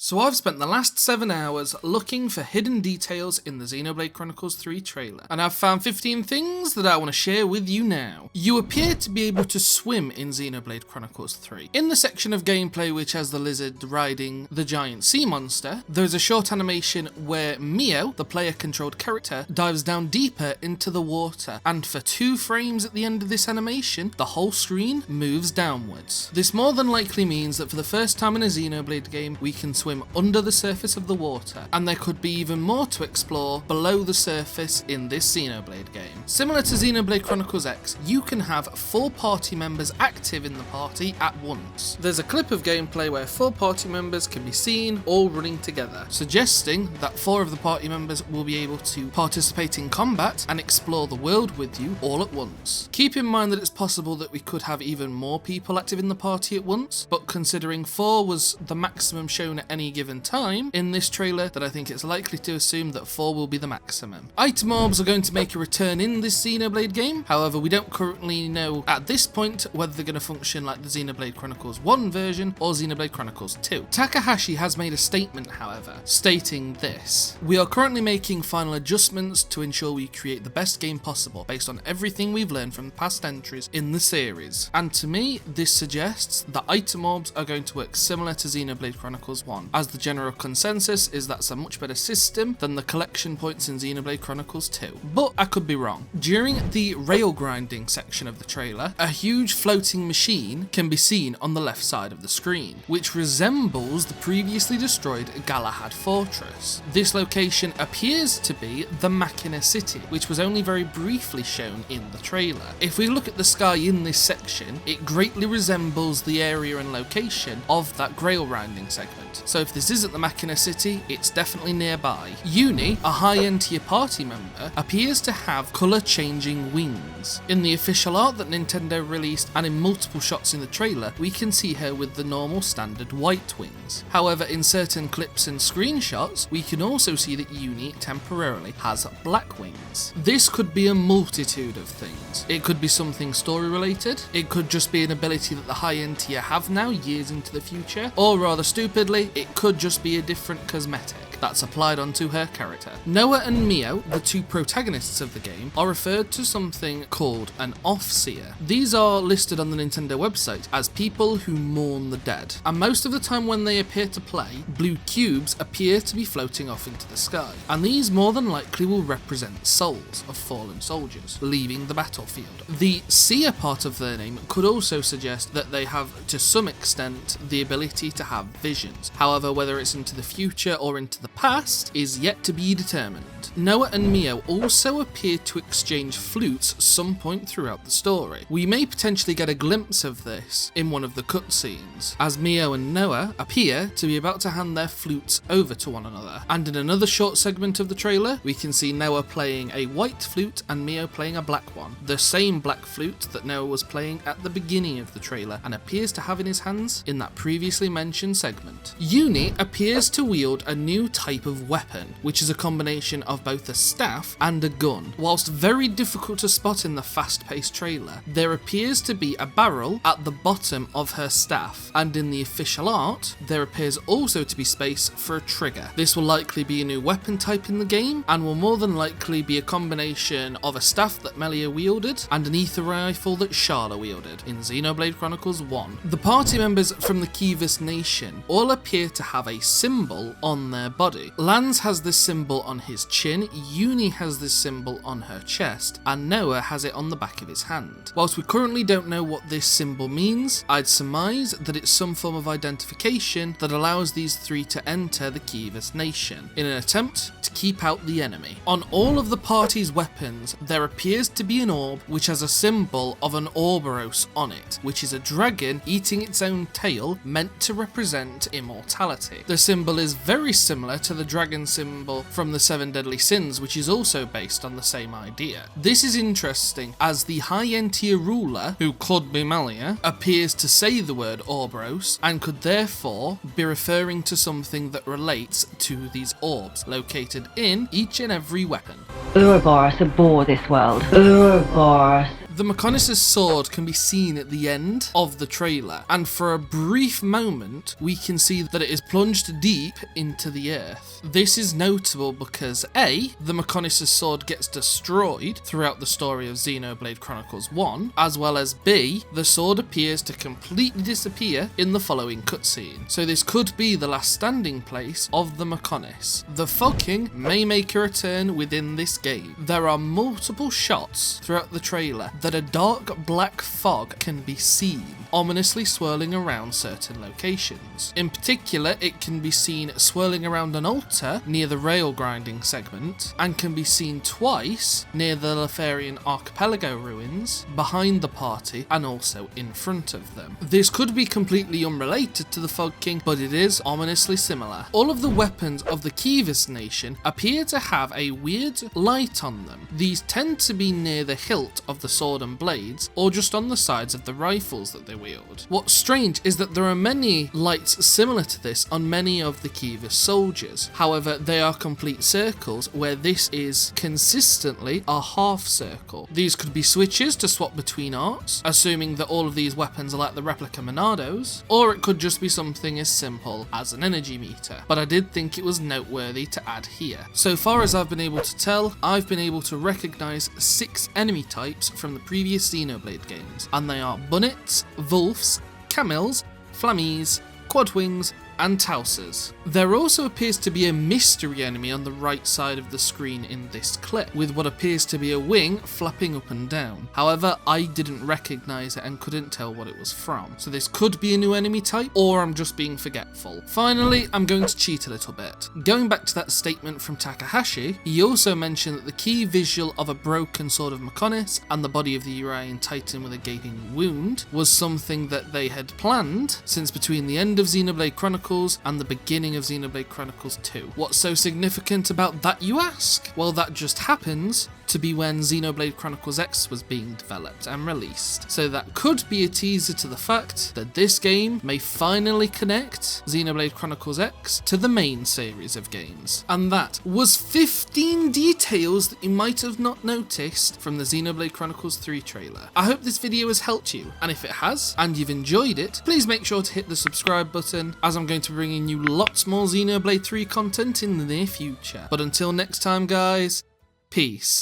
So I've spent the last 7 hours looking for hidden details in the Xenoblade Chronicles 3 trailer, and I've found 15 things that I want to share with you now. You appear to be able to swim in Xenoblade Chronicles 3. In the section of gameplay which has the lizard riding the giant sea monster, there's a short animation where Mio, the player-controlled character, dives down deeper into the water, and for 2 frames at the end of this animation, the whole screen moves downwards. This more than likely means that for the first time in a Xenoblade game, we can swim under the surface of the water, and there could be even more to explore below the surface in this Xenoblade game. Similar to Xenoblade Chronicles X, you can have 4 party members active in the party at once. There's a clip of gameplay where 4 party members can be seen all running together, suggesting that 4 of the party members will be able to participate in combat and explore the world with you all at once. Keep in mind that it's possible that we could have even more people active in the party at once, but considering 4 was the maximum shown at any given time in this trailer, that I think it's likely to assume that 4 will be the maximum. Item orbs are going to make a return in this Xenoblade game, however we don't currently know at this point whether they're going to function like the Xenoblade Chronicles 1 version or Xenoblade Chronicles 2. Takahashi has made a statement, however, stating this: "We are currently making final adjustments to ensure we create the best game possible based on everything we've learned from the past entries in the series." And to me, this suggests that item orbs are going to work similar to Xenoblade Chronicles 1, as the general consensus is that's a much better system than the collection points in Xenoblade Chronicles 2. But I could be wrong. During the rail grinding section of the trailer, a huge floating machine can be seen on the left side of the screen, which resembles the previously destroyed Galahad Fortress. This location appears to be the Machina City, which was only very briefly shown in the trailer. If we look at the sky in this section, it greatly resembles the area and location of that rail grinding segment. So if this isn't the Machina City, it's definitely nearby. Uni, a high-end tier party member, appears to have colour-changing wings. In the official art that Nintendo released and in multiple shots in the trailer, we can see her with the normal standard white wings. However, in certain clips and screenshots, we can also see that Uni temporarily has black wings. This could be a multitude of things. It could be something story-related, it could just be an ability that the high-end tier have now years into the future, or rather stupidly, it could just be a different cosmetic that's applied onto her character. Noah and Mio, the 2 protagonists of the game, are referred to something called an Offseer. These are listed on the Nintendo website as people who mourn the dead, and most of the time when they appear to play, blue cubes appear to be floating off into the sky, and these more than likely will represent souls of fallen soldiers leaving the battlefield. The seer part of their name could also suggest that they have, to some extent, the ability to have visions. However, whether it's into the future or into the past is yet to be determined. Noah and Mio also appear to exchange flutes some point throughout the story. We may potentially get a glimpse of this in one of the cutscenes, as Mio and Noah appear to be about to hand their flutes over to one another. And in another short segment of the trailer, we can see Noah playing a white flute and Mio playing a black one, the same black flute that Noah was playing at the beginning of the trailer and appears to have in his hands in that previously mentioned segment. Uni appears to wield a new type of weapon, which is a combination of both a staff and a gun. Whilst very difficult to spot in the fast-paced trailer, there appears to be a barrel at the bottom of her staff, and in the official art, there appears also to be space for a trigger. This will likely be a new weapon type in the game, and will more than likely be a combination of a staff that Melia wielded and an ether rifle that Sharla wielded in Xenoblade Chronicles 1. The party members from the Kivas Nation all appear to have a symbol on their body. Lance has this symbol on his chin, Uni has this symbol on her chest, and Noah has it on the back of his hand. Whilst we currently don't know what this symbol means, I'd surmise that it's some form of identification that allows these 3 to enter the Kivas Nation, in an attempt to keep out the enemy. On all of the party's weapons, there appears to be an orb which has a symbol of an Ouroboros on it, which is a dragon eating its own tail, meant to represent immortality. The symbol is very similar to the dragon symbol from the 7 Deadly Sins, which is also based on the same idea. This is interesting, as the high-end tier ruler, who could be Melia, appears to say the word Ouroboros, and could therefore be referring to something that relates to these orbs located in each and every weapon. Ouroboros abhor this world. Ouroboros The Mechonis' sword can be seen at the end of the trailer, and for a brief moment we can see that it is plunged deep into the earth. This is notable because A, the Mechonis' sword gets destroyed throughout the story of Xenoblade Chronicles 1, as well as B, the sword appears to completely disappear in the following cutscene. So this could be the last standing place of the Mechonis. The Fog King may make a return within this game. There are multiple shots throughout the trailer that a dark black fog can be seen, ominously swirling around certain locations. In particular, it can be seen swirling around an altar near the rail grinding segment, and can be seen twice near the Lefarian Archipelago ruins, behind the party, and also in front of them. This could be completely unrelated to the Fog King, but it is ominously similar. All of the weapons of the Kivas nation appear to have a weird light on them. These tend to be near the hilt of the sword and blades, or just on the sides of the rifles that they wield. What's strange is that there are many lights similar to this on many of the Kivas soldiers. However, they are complete circles, where this is consistently a half circle. These could be switches to swap between arts, assuming that all of these weapons are like the replica Monados, or it could just be something as simple as an energy meter. But I did think it was noteworthy to add here. So far as I've been able to tell, I've been able to recognise 6 enemy types from the previous Xenoblade games, and they are Bunnets, Wolfs, Camels, Flammies, Quadwings, and Tausers. There also appears to be a mystery enemy on the right side of the screen in this clip, with what appears to be a wing flapping up and down. However, I didn't recognise it and couldn't tell what it was from, so this could be a new enemy type, or I'm just being forgetful. Finally, I'm going to cheat a little bit. Going back to that statement from Takahashi, he also mentioned that the key visual of a broken sword of Mechonis and the body of the Urian Titan with a gaping wound was something that they had planned since between the end of Xenoblade Chronicles and the beginning of Xenoblade Chronicles 2. What's so significant about that, you ask? Well, that just happens to be when Xenoblade Chronicles X was being developed and released. So that could be a teaser to the fact that this game may finally connect Xenoblade Chronicles X to the main series of games. And that was 15 details that you might have not noticed from the Xenoblade Chronicles 3 trailer. I hope this video has helped you, and if it has, and you've enjoyed it, please make sure to hit the subscribe button, as I'm going to be bringing you lots more Xenoblade 3 content in the near future. But until next time, guys, peace.